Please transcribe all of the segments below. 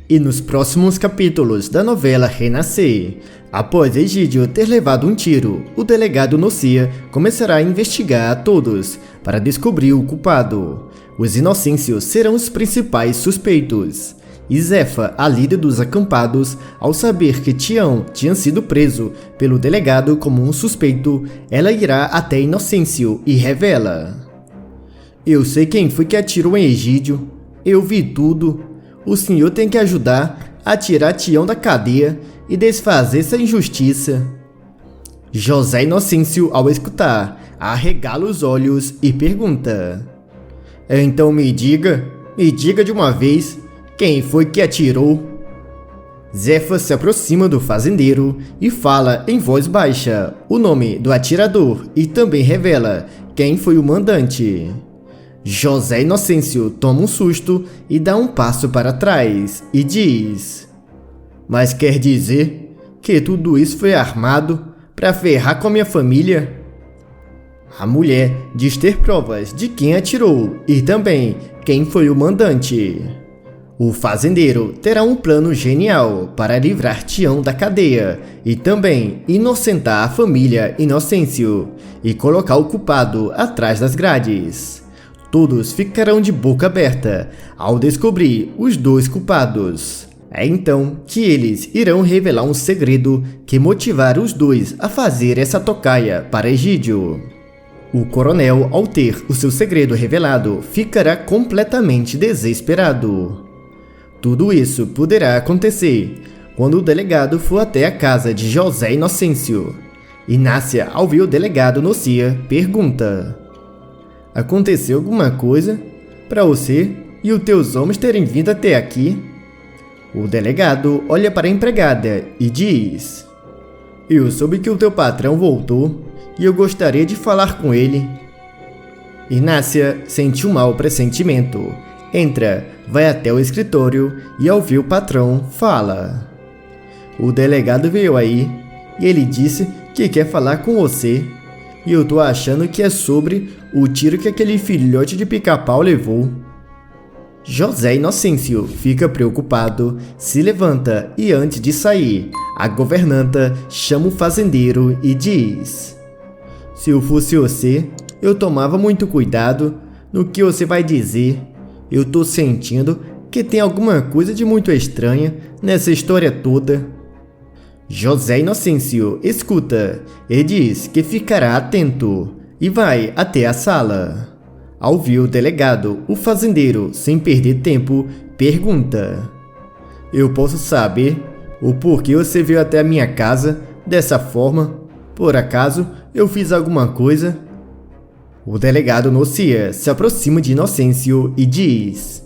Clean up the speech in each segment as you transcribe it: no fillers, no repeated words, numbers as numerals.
E nos próximos capítulos da novela Renascer, após Egídio ter levado um tiro, o delegado Nocia começará a investigar a todos para descobrir o culpado. Os inocêncios serão os principais suspeitos. E Zefa, a líder dos acampados, ao saber que Tião tinha sido preso pelo delegado como um suspeito, ela irá até Inocêncio e revela: "Eu sei quem foi que atirou em Egídio. Eu vi tudo. O senhor tem que ajudar a tirar Tião da cadeia e desfazer essa injustiça." José Inocêncio, ao escutar, arregala os olhos e pergunta: "Então me diga de uma vez, quem foi que atirou?" Zefa se aproxima do fazendeiro e fala em voz baixa o nome do atirador e também revela quem foi o mandante. José Inocêncio toma um susto e dá um passo para trás e diz: "Mas quer dizer que tudo isso foi armado para ferrar com a minha família?" A mulher diz ter provas de quem atirou e também quem foi o mandante. O fazendeiro terá um plano genial para livrar Tião da cadeia e também inocentar a família Inocêncio e colocar o culpado atrás das grades. Todos ficarão de boca aberta ao descobrir os dois culpados. É então que eles irão revelar um segredo que motivará os dois a fazer essa tocaia para Egídio. O coronel, ao ter o seu segredo revelado, ficará completamente desesperado. Tudo isso poderá acontecer quando o delegado for até a casa de José Inocêncio. Inácia, ao ver o delegado Nocia, pergunta: "Aconteceu alguma coisa para você e os teus homens terem vindo até aqui?" O delegado olha para a empregada e diz: "Eu soube que o teu patrão voltou e eu gostaria de falar com ele." Inácia sente um mau pressentimento. Entra, vai até o escritório e, ao ver o patrão, fala: "O delegado veio aí e ele disse que quer falar com você. E eu tô achando que é sobre o tiro que aquele filhote de pica-pau levou." José Inocêncio fica preocupado, se levanta e, antes de sair, a governanta chama o fazendeiro e diz: "Se eu fosse você, eu tomava muito cuidado no que você vai dizer. Eu tô sentindo que tem alguma coisa de muito estranha nessa história toda." José Inocêncio escuta e diz que ficará atento e vai até a sala. Ao ver o delegado, o fazendeiro, sem perder tempo, pergunta: "Eu posso saber o porquê você veio até a minha casa dessa forma? Por acaso eu fiz alguma coisa?" O delegado Nocia se aproxima de Inocêncio e diz: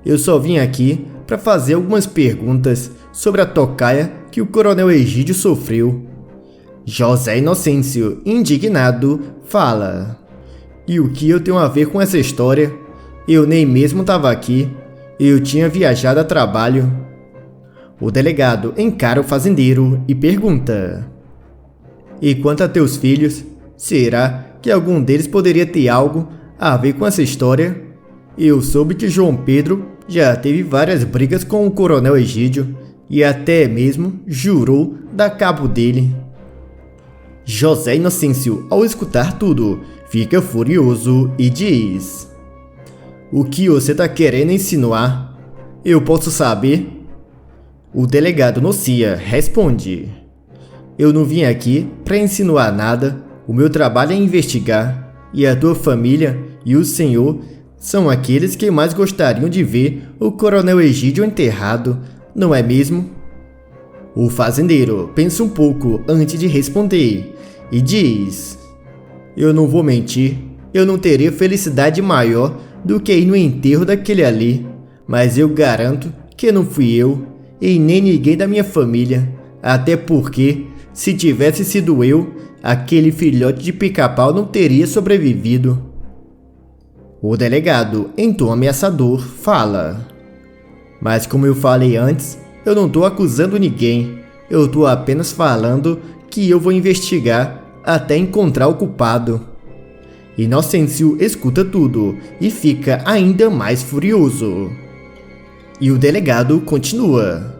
"Eu só vim aqui para fazer algumas perguntas sobre a tocaia que o coronel Egídio sofreu." José Inocêncio, indignado, fala: "E o que eu tenho a ver com essa história? Eu nem mesmo estava aqui. Eu tinha viajado a trabalho." O delegado encara o fazendeiro e pergunta: "E quanto a teus filhos, será que algum deles poderia ter algo a ver com essa história? Eu soube que João Pedro já teve várias brigas com o coronel Egídio e até mesmo jurou dar cabo dele." José Inocêncio, ao escutar tudo, fica furioso e diz: "O que você está querendo insinuar? Eu posso saber?" O delegado Nocia responde: "Eu não vim aqui para insinuar nada. O meu trabalho é investigar, e a tua família e o senhor são aqueles que mais gostariam de ver o coronel Egídio enterrado, não é mesmo?" O fazendeiro pensa um pouco antes de responder e diz: "Eu não vou mentir, eu não teria felicidade maior do que ir no enterro daquele ali, mas eu garanto que não fui eu e nem ninguém da minha família, até porque, se tivesse sido eu, aquele filhote de pica-pau não teria sobrevivido." O delegado, em tom ameaçador, fala: "Mas como eu falei antes, eu não tô acusando ninguém. Eu tô apenas falando que eu vou investigar até encontrar o culpado." Inocêncio escuta tudo e fica ainda mais furioso. E o delegado continua.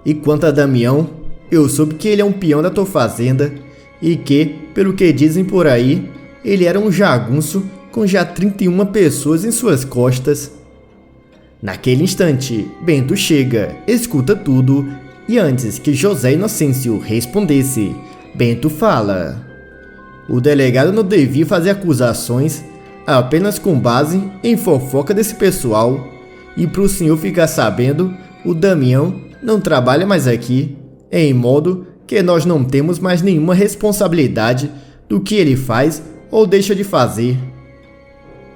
E quanto a Damião, eu soube que ele é um peão da tua fazenda e que, pelo que dizem por aí, ele era um jagunço com já 31 pessoas em suas costas. Naquele instante, Bento chega, escuta tudo e antes que José Inocêncio respondesse, Bento fala: o delegado não devia fazer acusações apenas com base em fofoca desse pessoal. E para o senhor ficar sabendo, o Damião não trabalha mais aqui, em modo que nós não temos mais nenhuma responsabilidade do que ele faz ou deixa de fazer.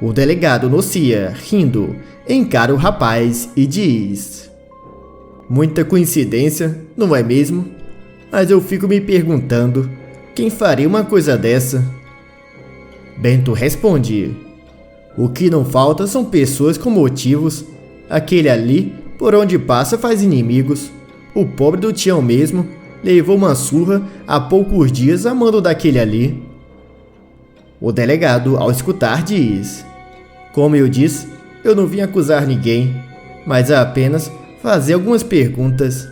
O delegado Nocia, rindo, encara o rapaz e diz: muita coincidência, não é mesmo? Mas eu fico me perguntando, quem faria uma coisa dessa? Bento responde: o que não falta são pessoas com motivos. Aquele ali, por onde passa, faz inimigos. O pobre do Tião mesmo levou uma surra há poucos dias a mando daquele ali. O delegado, ao escutar, diz: como eu disse, eu não vim acusar ninguém, mas apenas fazer algumas perguntas.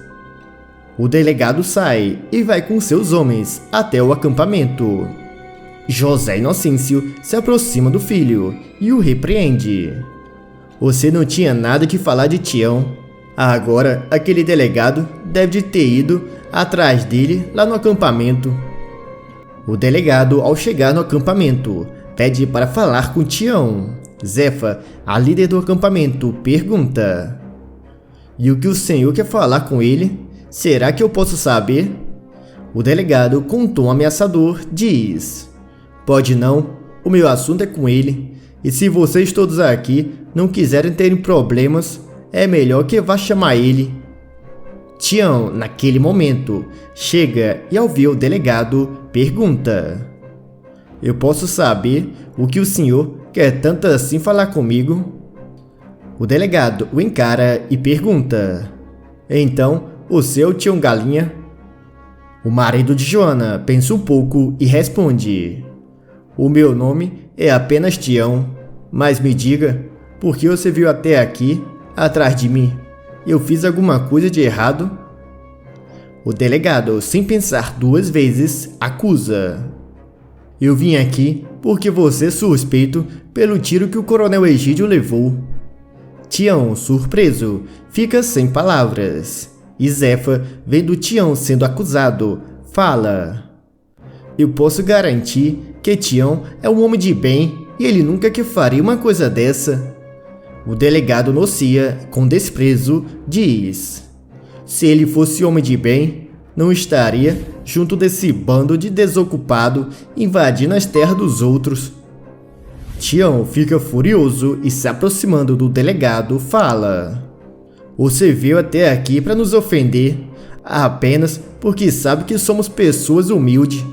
O delegado sai e vai com seus homens até o acampamento. José Inocêncio se aproxima do filho e o repreende. Você não tinha nada que falar de Tião. Agora aquele delegado deve ter ido atrás dele lá no acampamento. O delegado, ao chegar no acampamento, pede para falar com Tião. Zefa, a líder do acampamento, pergunta: e o que o senhor quer falar com ele? Será que eu posso saber? O delegado, com um tom ameaçador, diz: pode não, o meu assunto é com ele, e se vocês todos aqui não quiserem terem problemas, é melhor que vá chamar ele. Tião, naquele momento, chega e ao ver o delegado, pergunta: eu posso saber o que o senhor quer tanto assim falar comigo? O delegado o encara e pergunta: então, o seu Tião Galinha? O marido de Joana pensa um pouco e responde: o meu nome é apenas Tião, mas me diga, por que você veio até aqui, atrás de mim? Eu fiz alguma coisa de errado? O delegado, sem pensar duas vezes, acusa: eu vim aqui porque você é suspeito pelo tiro que o coronel Egídio levou. Tião, surpreso, fica sem palavras. E Zefa, vendo Tião sendo acusado, fala: eu posso garantir que Tião é um homem de bem e ele nunca que faria uma coisa dessa. O delegado Nocia, com desprezo, diz: se ele fosse homem de bem, não estaria junto desse bando de desocupado invadindo as terras dos outros. Tião fica furioso e, se aproximando do delegado, fala: você veio até aqui para nos ofender, apenas porque sabe que somos pessoas humildes,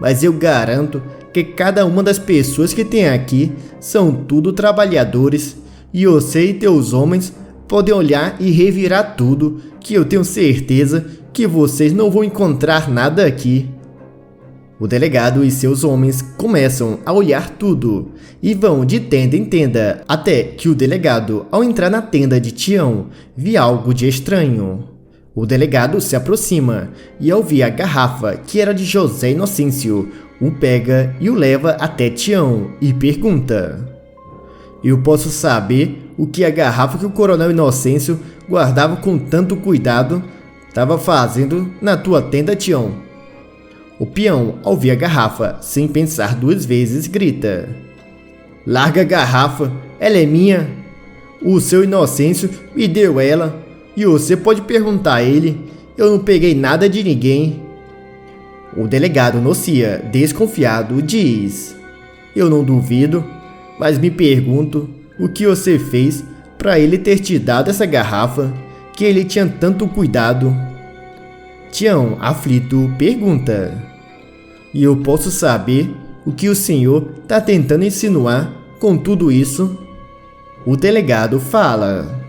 mas eu garanto que cada uma das pessoas que tem aqui são tudo trabalhadores, e você e teus homens podem olhar e revirar tudo, que eu tenho certeza que vocês não vão encontrar nada aqui. O delegado e seus homens começam a olhar tudo e vão de tenda em tenda até que o delegado, ao entrar na tenda de Tião, vê algo de estranho. O delegado se aproxima e, ao ver a garrafa que era de José Inocêncio, o pega e o leva até Tião e pergunta: eu posso saber o que a garrafa que o coronel Inocêncio guardava com tanto cuidado estava fazendo na tua tenda, Tião? O peão, ao ver a garrafa, sem pensar duas vezes, grita: larga a garrafa, ela é minha. O seu Inocêncio me deu ela, e você pode perguntar a ele, eu não peguei nada de ninguém. O delegado Nocia, desconfiado, diz: eu não duvido, mas me pergunto o que você fez para ele ter te dado essa garrafa, que ele tinha tanto cuidado. Tião, aflito, pergunta: e eu posso saber o que o senhor está tentando insinuar com tudo isso? O delegado fala: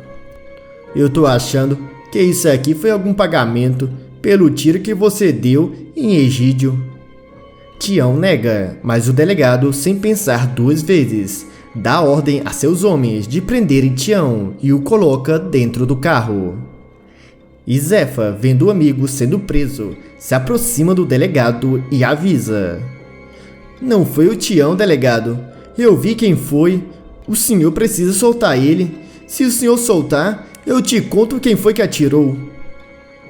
eu tô achando que isso aqui foi algum pagamento pelo tiro que você deu em Egídio. Tião nega, mas o delegado, sem pensar duas vezes, dá ordem a seus homens de prenderem Tião e o coloca dentro do carro. E Zefa, vendo o amigo sendo preso, se aproxima do delegado e avisa: "Não foi o Tião, delegado. Eu vi quem foi. O senhor precisa soltar ele. Se o senhor soltar, eu te conto quem foi que atirou."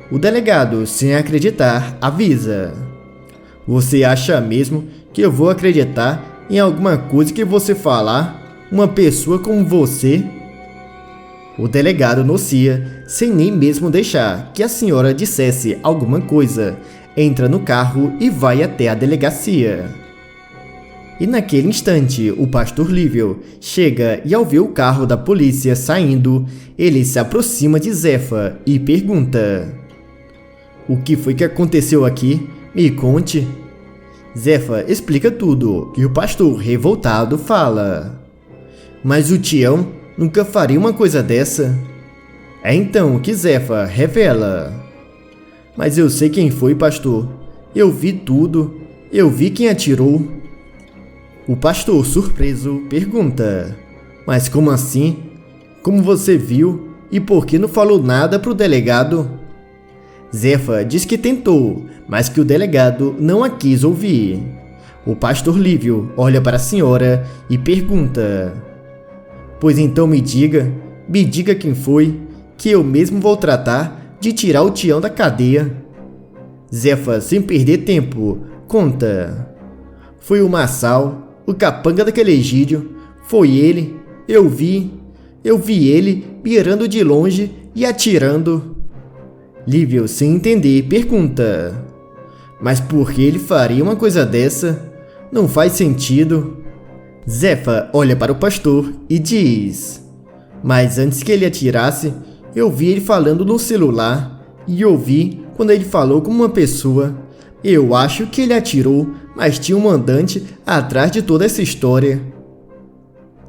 O delegado, sem acreditar, avisa: "Você acha mesmo que eu vou acreditar em alguma coisa que você falar? Uma pessoa como você?" O delegado Nocia, sem nem mesmo deixar que a senhora dissesse alguma coisa, entra no carro e vai até a delegacia. E naquele instante, o pastor Lívio chega e, ao ver o carro da polícia saindo, ele se aproxima de Zefa e pergunta: "O que foi que aconteceu aqui? Me conte." Zefa explica tudo e o pastor, revoltado, fala: "Mas o Tião nunca faria uma coisa dessa." É então que Zefa revela: "Mas eu sei quem foi, pastor. Eu vi tudo. Eu vi quem atirou." O pastor, surpreso, pergunta: "Mas como assim? Como você viu? E por que não falou nada pro delegado?" Zefa diz que tentou, mas que o delegado não a quis ouvir. O pastor Lívio olha para a senhora e pergunta: "Pois então me diga quem foi, que eu mesmo vou tratar de tirar o Tião da cadeia." Zefa, sem perder tempo, conta: "Foi o Marçal, o capanga daquele Egídio. Foi ele. Eu vi ele mirando de longe e atirando." Lívio, sem entender, pergunta: "Mas por que ele faria uma coisa dessa? Não faz sentido." Zefa olha para o pastor e diz: "Mas antes que ele atirasse, eu vi ele falando no celular e ouvi quando ele falou com uma pessoa. Eu acho que ele atirou, mas tinha um mandante atrás de toda essa história."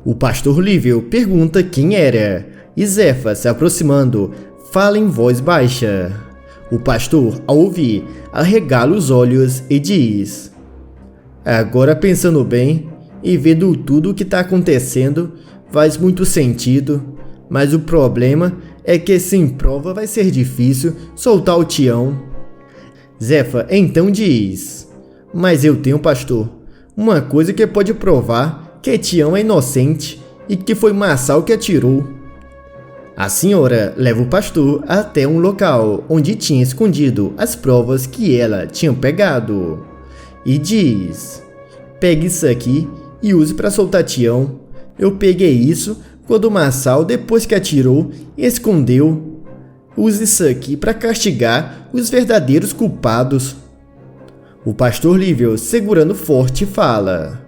O pastor Lívio pergunta quem era e Zefa, se aproximando, fala em voz baixa. O pastor, ao ouvir, arregala os olhos e diz: "Agora, pensando bem e vendo tudo o que está acontecendo, faz muito sentido, mas o problema é que sem prova vai ser difícil soltar o Tião." Zefa então diz: "Mas eu tenho, pastor, uma coisa que pode provar que Tião é inocente e que foi Marçal que atirou." A senhora leva o pastor até um local onde tinha escondido as provas que ela tinha pegado e diz: "Pegue isso aqui e use para soltar Tião. Eu peguei isso quando o Marçal, depois que atirou, escondeu. Use isso aqui para castigar os verdadeiros culpados." O pastor Lívio, segurando forte, fala: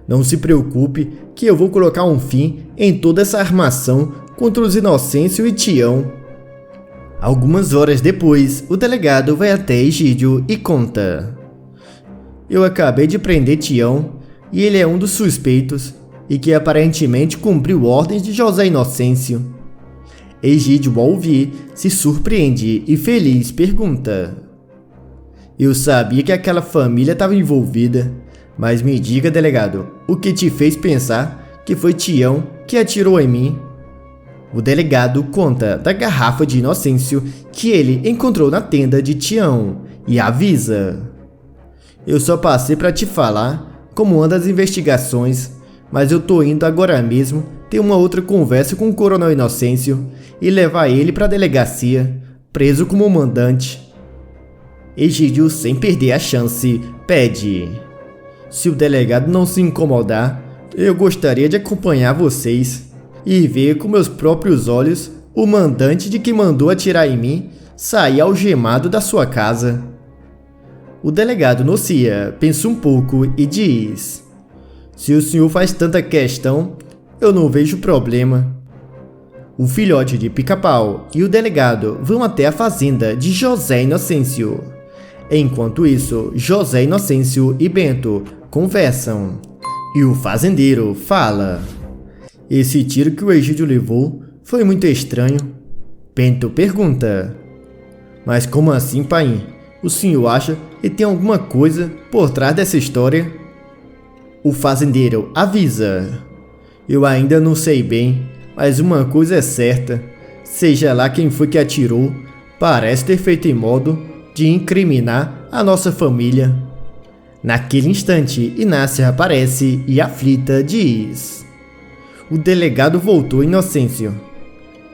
"Não se preocupe que eu vou colocar um fim em toda essa armação contra os Inocêncio e Tião." Algumas horas depois, o delegado vai até Egídio e conta: "Eu acabei de prender Tião e ele é um dos suspeitos e que aparentemente cumpriu ordens de José Inocêncio." Egídio, ao ouvir, se surpreende e feliz pergunta: "Eu sabia que aquela família estava envolvida, mas me diga, delegado, o que te fez pensar que foi Tião que atirou em mim?" O delegado conta da garrafa de Inocêncio que ele encontrou na tenda de Tião e avisa: "Eu só passei para te falar como andam as investigações, mas eu tô indo agora mesmo ter uma outra conversa com o coronel Inocêncio e levar ele para a delegacia, preso como mandante." Egídio, sem perder a chance, pede: "Se o delegado não se incomodar, eu gostaria de acompanhar vocês e ver com meus próprios olhos o mandante de que mandou atirar em mim sair algemado da sua casa." O delegado Nocia pensa um pouco e diz: "Se o senhor faz tanta questão, eu não vejo problema." O filhote de Pica-Pau e o delegado vão até a fazenda de José Inocêncio. Enquanto isso, José Inocêncio e Bento conversam e o fazendeiro fala: "Esse tiro que o Egídio levou foi muito estranho." Bento pergunta: "Mas como assim, pai? O senhor acha que tem alguma coisa por trás dessa história?" O fazendeiro avisa: Eu ainda não sei bem, mas uma coisa é certa. Seja lá quem foi que atirou, parece ter feito em modo de incriminar a nossa família. Naquele instante, Inácia aparece e, aflita, diz: O delegado voltou, Inocêncio.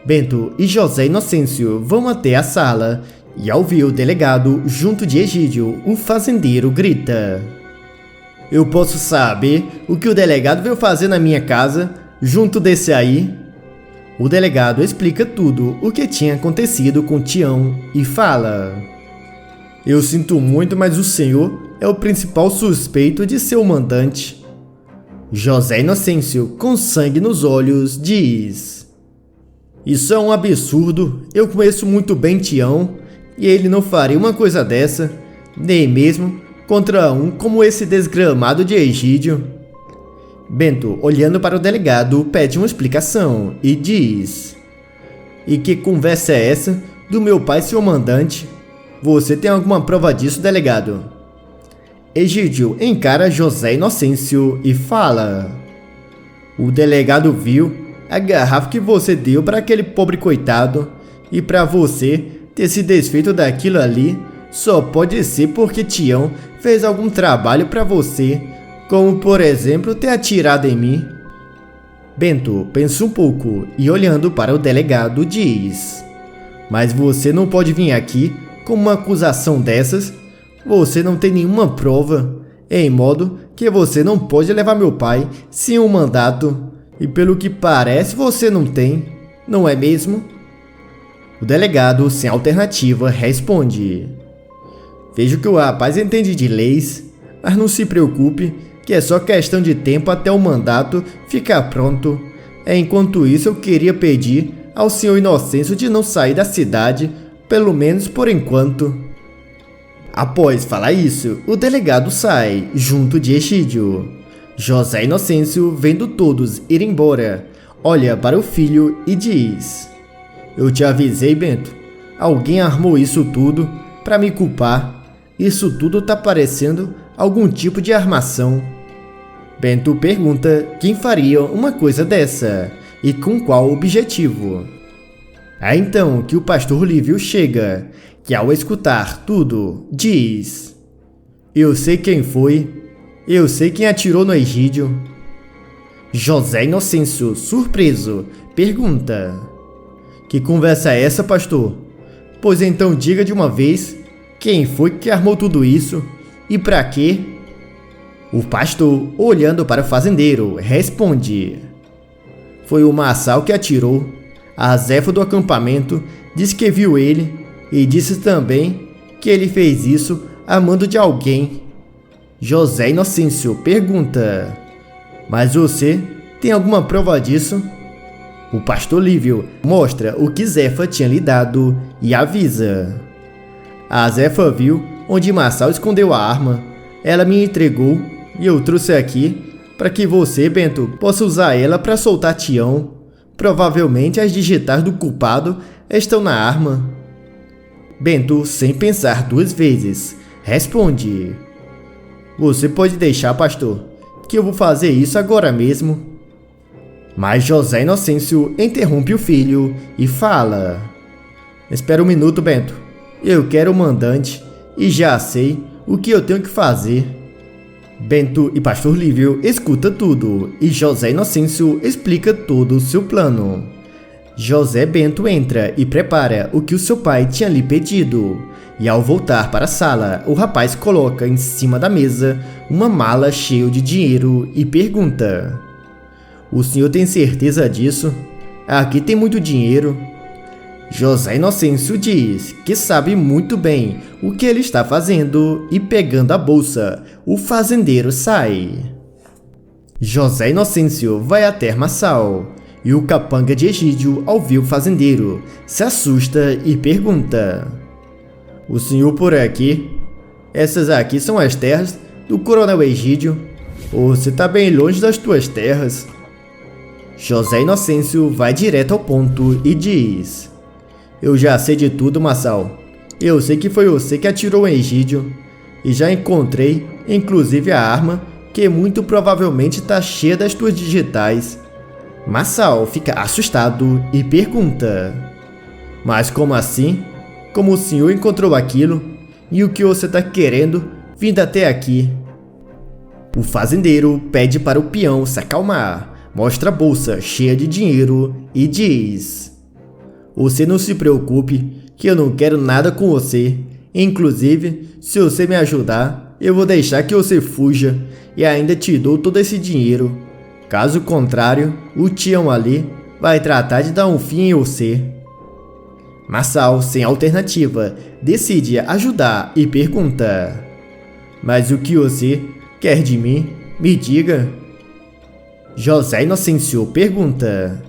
Bento e José Inocêncio vão até a sala e, ao ver o delegado junto de Egídio, o fazendeiro grita: Eu posso saber o que o delegado veio fazer na minha casa, junto desse aí? O delegado explica tudo o que tinha acontecido com Tião e fala: Eu sinto muito, mas o senhor é o principal suspeito de ser o mandante. José Inocêncio, com sangue nos olhos, diz: Isso é um absurdo, eu conheço muito bem Tião, e ele não faria uma coisa dessa, nem mesmo contra um como esse desgramado de Egídio. Bento, olhando para o delegado, pede uma explicação e diz: E que conversa é essa do meu pai ser o mandante? Você tem alguma prova disso, delegado? Egídio encara José Inocêncio e fala: O delegado viu a garrafa que você deu para aquele pobre coitado, e para você ter se desfeito daquilo ali, só pode ser porque Tião fez algum trabalho para você, como por exemplo ter atirado em mim. Bento pensa um pouco e, olhando para o delegado, diz: Mas você não pode vir aqui com uma acusação dessas. Você não tem nenhuma prova, em modo que você não pode levar meu pai sem um mandato, e pelo que parece você não tem, não é mesmo? O delegado, sem alternativa, responde: Vejo que o rapaz entende de leis, mas não se preocupe, que é só questão de tempo até o mandato ficar pronto. Enquanto isso, eu queria pedir ao senhor Inocêncio de não sair da cidade, pelo menos por enquanto. Após falar isso, o delegado sai, junto de Egídio. José Inocêncio, vendo todos ir embora, olha para o filho e diz: Eu te avisei, Bento. Alguém armou isso tudo para me culpar. Isso tudo tá parecendo algum tipo de armação. Bento pergunta quem faria uma coisa dessa e com qual objetivo. É então que o pastor Lívio chega, que ao escutar tudo, diz: Eu sei quem foi. Eu sei quem atirou no Egídio. José Inocêncio, surpreso, pergunta: Que conversa é essa, pastor? Pois então diga de uma vez quem foi que armou tudo isso e para quê? O pastor, olhando para o fazendeiro, responde: Foi o Marçal que atirou. A Zefa do acampamento disse que viu ele e disse também que ele fez isso a mando de alguém. José Inocêncio pergunta: Mas você tem alguma prova disso? O pastor Lívio mostra o que Zefa tinha lhe dado e avisa: A Zefa viu onde Marçal escondeu a arma. Ela me entregou e eu trouxe aqui para que você, Bento, possa usar ela para soltar Tião. Provavelmente as digitais do culpado estão na arma. Bento, sem pensar duas vezes, responde: Você pode deixar, pastor, que eu vou fazer isso agora mesmo. Mas José Inocêncio interrompe o filho e fala: Espera um minuto, Bento. Eu quero o mandante e já sei o que eu tenho que fazer. Bento e pastor Lívio escutam tudo e José Inocêncio explica todo o seu plano. José Bento entra e prepara o que o seu pai tinha lhe pedido. E ao voltar para a sala, o rapaz coloca em cima da mesa uma mala cheia de dinheiro e pergunta: O senhor tem certeza disso? Aqui tem muito dinheiro. José Inocêncio diz que sabe muito bem o que ele está fazendo e, pegando a bolsa, o fazendeiro sai. José Inocêncio vai até Marçal e o capanga de Egídio, ao ver o fazendeiro, se assusta e pergunta: O senhor por aqui? Essas aqui são as terras do coronel Egídio. Você está bem longe das tuas terras. José Inocêncio vai direto ao ponto e diz: Eu já sei de tudo, Marçal. Eu sei que foi você que atirou em Egídio. E já encontrei, inclusive, a arma, que muito provavelmente está cheia das tuas digitais. Masao fica assustado e pergunta: mas como assim? Como o senhor encontrou aquilo? E o que você está querendo vindo até aqui? O fazendeiro pede para o peão se acalmar, mostra a bolsa cheia de dinheiro e diz: você não se preocupe, que eu não quero nada com você. Inclusive, se você me ajudar, eu vou deixar que você fuja e ainda te dou todo esse dinheiro. Caso contrário, o tião ali vai tratar de dar um fim em você. Masao, sem alternativa, decide ajudar e pergunta: mas o que você quer de mim? Me diga. José Inocêncio pergunta: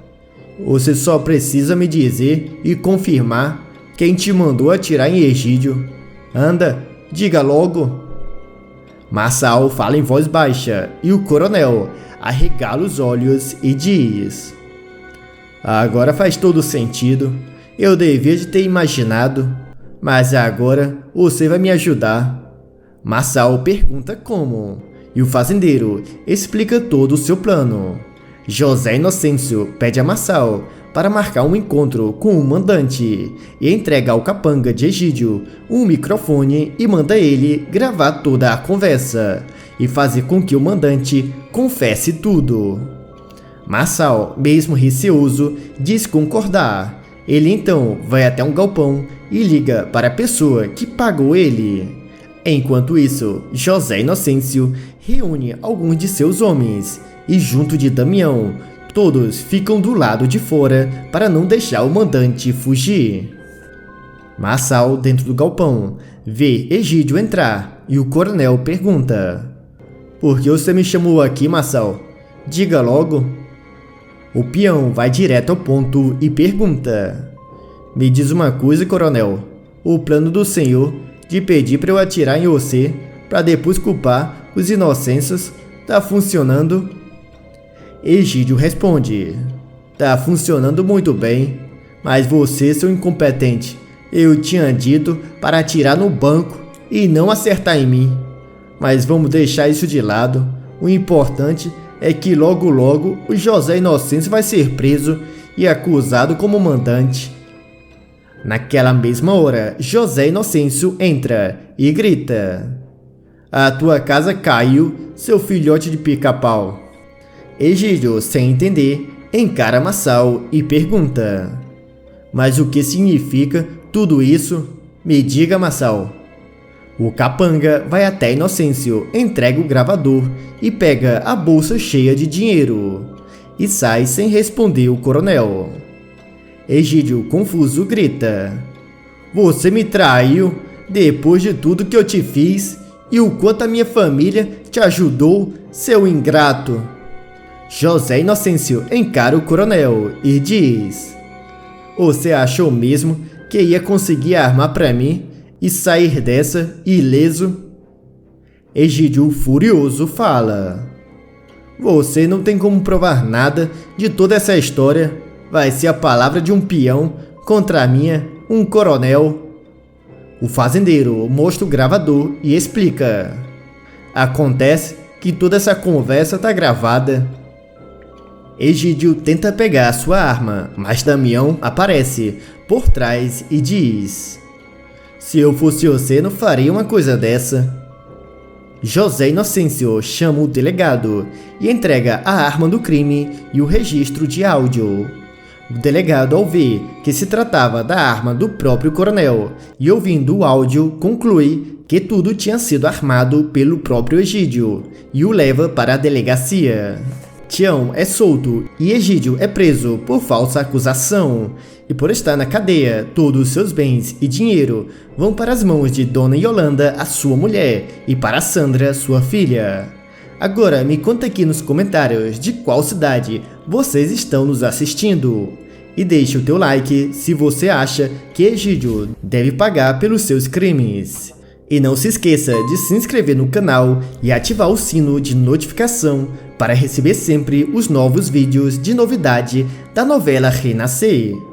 você só precisa me dizer e confirmar quem te mandou atirar em Egídio. Anda, diga logo. Masao fala em voz baixa e o coronel arregala os olhos e diz: agora faz todo sentido. Eu devia de ter imaginado, mas agora você vai me ajudar. Masao pergunta como, e o fazendeiro explica todo o seu plano. José Inocêncio pede a Masao para marcar um encontro com o mandante e entrega ao capanga de Egídio um microfone e manda ele gravar toda a conversa e fazer com que o mandante confesse tudo. Masao, mesmo receoso, diz concordar. Ele então vai até um galpão e liga para a pessoa que pagou ele. Enquanto isso, José Inocêncio reúne alguns de seus homens e, junto de Damião, todos ficam do lado de fora para não deixar o mandante fugir. Masao, dentro do galpão, vê Egídio entrar e o coronel pergunta: por que você me chamou aqui, Masao? Diga logo. O peão vai direto ao ponto e pergunta: me diz uma coisa, coronel. O plano do senhor de pedir para eu atirar em você para depois culpar os inocentes tá funcionando? Egídio responde: tá funcionando muito bem, mas você, seu incompetente, eu tinha dito para atirar no banco e não acertar em mim. Mas vamos deixar isso de lado. O importante é que logo logo o José Inocêncio vai ser preso e acusado como mandante. Naquela mesma hora, José Inocêncio entra e grita: a tua casa caiu, seu filhote de pica-pau. Egídio, sem entender, encara Masao e pergunta: mas o que significa tudo isso? Me diga, Masao. O capanga vai até Inocêncio, entrega o gravador e pega a bolsa cheia de dinheiro e sai sem responder o coronel. Egídio, confuso, grita: você me traiu depois de tudo que eu te fiz e o quanto a minha família te ajudou, seu ingrato. José Inocêncio encara o coronel e diz: você achou mesmo que ia conseguir armar para mim e sair dessa ileso? Egídio, furioso, fala: você não tem como provar nada de toda essa história. Vai ser a palavra de um peão contra a minha, um coronel. O fazendeiro mostra o gravador e explica: acontece que toda essa conversa tá gravada. Egídio tenta pegar sua arma, mas Damião aparece por trás e diz: se eu fosse você, não faria uma coisa dessa. José Inocêncio chama o delegado e entrega a arma do crime e o registro de áudio. O delegado, ao ver que se tratava da arma do próprio coronel e ouvindo o áudio, conclui que tudo tinha sido armado pelo próprio Egídio e o leva para a delegacia. Tião é solto e Egídio é preso por falsa acusação. E por estar na cadeia, todos os seus bens e dinheiro vão para as mãos de Dona Yolanda, a sua mulher, e para Sandra, sua filha. Agora me conta aqui nos comentários de qual cidade vocês estão nos assistindo. E deixe o teu like se você acha que Egídio deve pagar pelos seus crimes. E não se esqueça de se inscrever no canal e ativar o sino de notificação para receber sempre os novos vídeos de novidade da novela Renascer.